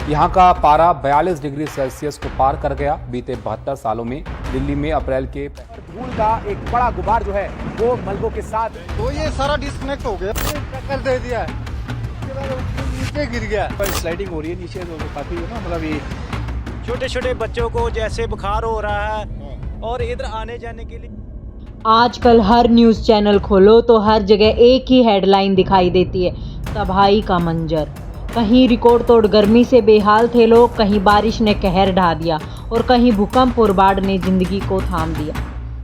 यहाँ का पारा 42 डिग्री सेल्सियस को पार कर गया। बीते 72 सालों में दिल्ली में अप्रैल के धूल का एक बड़ा गुबार जो है वो मलबों के साथ तो ये सारा डिस्कनेक्ट हो गया, टक्कर दे दिया है, नीचे गिर गया। स्लाइडिंग हो रही है नीचे, तो काफी है ना, मतलब ये छोटे छोटे बच्चों को जैसे बुखार हो रहा है और इधर आने जाने के लिए। आजकल हर न्यूज़ चैनल खोलो तो हर जगह एक ही हेडलाइन दिखाई देती है, तबाही का मंजर। कहीं रिकॉर्ड तोड़ गर्मी से बेहाल थे लोग, कहीं बारिश ने कहर ढा दिया और कहीं भूकंप और बाढ़ ने ज़िंदगी को थाम दिया।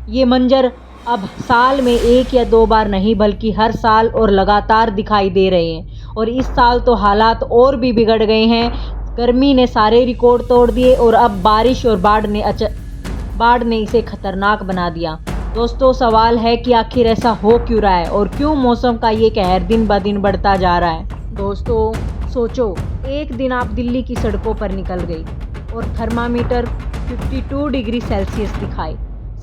ये मंजर अब साल में एक या दो बार नहीं बल्कि हर साल और लगातार दिखाई दे रहे हैं। और इस साल तो हालात और भी बिगड़ गए हैं। गर्मी ने सारे रिकॉर्ड तोड़ दिए और अब बारिश और बाढ़ ने इसे खतरनाक बना दिया। दोस्तों, सवाल है कि आखिर ऐसा हो क्यों रहा है और क्यों मौसम का ये कहर दिन ब दिन बढ़ता जा रहा है। दोस्तों, सोचो, एक दिन आप दिल्ली की सड़कों पर निकल गई और थर्मामीटर 52 डिग्री सेल्सियस दिखाए।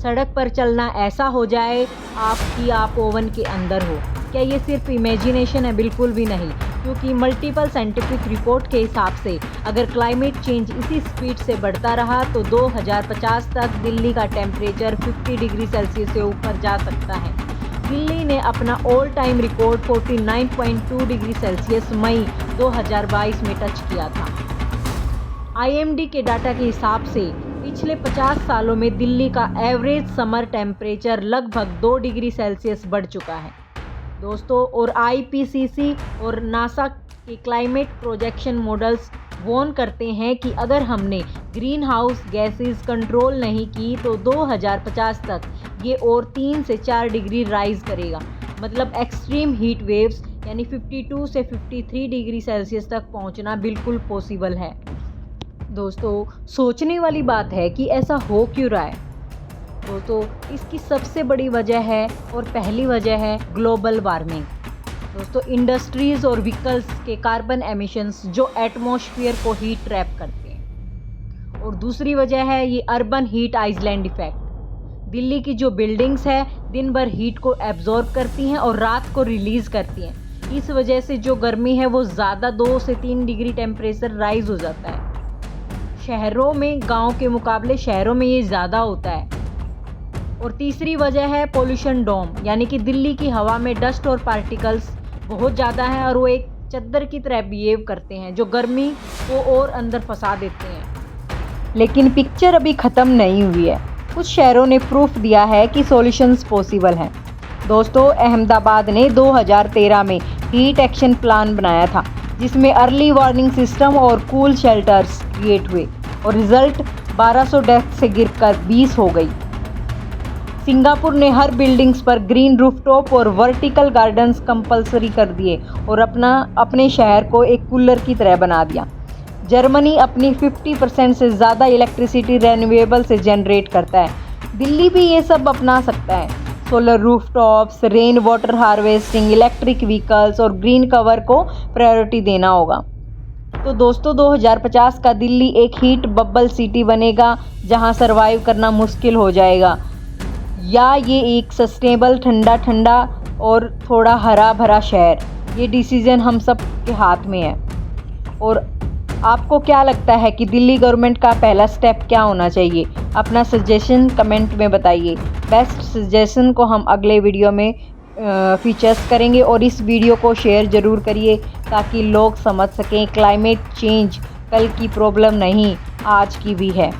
सड़क पर चलना ऐसा हो जाए आप ओवन के अंदर हो। क्या ये सिर्फ इमेजिनेशन है? बिल्कुल भी नहीं, क्योंकि मल्टीपल साइंटिफिक रिपोर्ट के हिसाब से अगर क्लाइमेट चेंज इसी स्पीड से बढ़ता रहा तो 2050 तक दिल्ली का टेम्परेचर 50 डिग्री सेल्सियस से ऊपर जा सकता है। दिल्ली ने अपना all time record 49.2 degree Celsius मई 2022 में टच किया था। IMD के डाटा के हिसाब से पिछले 50 सालों में दिल्ली का एवरेज समर टेम्परेचर लगभग 2 डिग्री सेल्सियस बढ़ चुका है दोस्तों। और IPCC और नासा के क्लाइमेट प्रोजेक्शन मॉडल्स वार्न करते हैं कि अगर हमने ग्रीन हाउस गैसेस कंट्रोल नहीं की तो 2050 तक ये और 3 से 4 डिग्री राइज करेगा। मतलब एक्सट्रीम हीट वेव्स यानी 52 से 53 डिग्री सेल्सियस तक पहुंचना बिल्कुल पॉसिबल है। दोस्तों, सोचने वाली बात है कि ऐसा हो क्यों रहा है। दोस्तों, इसकी सबसे बड़ी वजह है और पहली वजह है ग्लोबल वार्मिंग। दोस्तों, इंडस्ट्रीज़ और व्हीकल्स के कार्बन एमिशंस जो एटमॉस्फेयर को हीट ट्रैप करते हैं। और दूसरी वजह है ये urban heat island effect. Delhi की जो बिल्डिंग्स है दिन भर हीट को एब्जॉर्ब करती हैं और रात को रिलीज़ करती हैं। इस वजह से जो गर्मी है वो ज़्यादा 2 से 3 डिग्री टेम्परेचर राइज हो जाता है। शहरों में गांव के मुकाबले शहरों में ये ज़्यादा होता है। और तीसरी वजह है पोल्यूशन डोम, यानी कि दिल्ली की हवा में डस्ट और पार्टिकल्स बहुत ज़्यादा हैं और वो एक चद्दर की तरह बिहेव करते हैं जो गर्मी को और अंदर फंसा देते हैं। लेकिन पिक्चर अभी ख़त्म नहीं हुई है। कुछ शहरों ने प्रूफ दिया है कि सॉल्यूशंस पॉसिबल हैं। दोस्तों, अहमदाबाद ने 2013 में हीट एक्शन प्लान बनाया था जिसमें अर्ली वार्निंग सिस्टम और कूल शेल्टर्स क्रिएट हुए और रिजल्ट 1200 डेथ से गिरकर 20 हो गई। सिंगापुर ने हर बिल्डिंग्स पर ग्रीन रूफटॉप और वर्टिकल गार्डन्स कंपलसरी कर दिए और अपने शहर को एक कूलर की तरह बना दिया। जर्मनी अपनी 50% से ज़्यादा इलेक्ट्रिसिटी रिन्यूएबल से जनरेट करता है। दिल्ली भी ये सब अपना सकता है। Solar rooftops, rain water harvesting, electric vehicles और ग्रीन कवर को प्रायोरिटी देना होगा। तो दोस्तों, 2050 का दिल्ली एक हीट बबल सिटी बनेगा जहां सर्वाइव करना मुश्किल हो जाएगा, या ये एक सस्टेनेबल ठंडा और थोड़ा हरा भरा शहर। ये डिसीजन हम सब के हाथ में है। और आपको क्या लगता है कि दिल्ली गवर्नमेंट का पहला स्टेप क्या होना चाहिए? अपना सजेशन कमेंट में बताइए। बेस्ट सजेशन को हम अगले वीडियो में फीचर्स करेंगे और इस वीडियो को शेयर ज़रूर करिए ताकि लोग समझ सकें क्लाइमेट चेंज कल की प्रॉब्लम नहीं आज की भी है।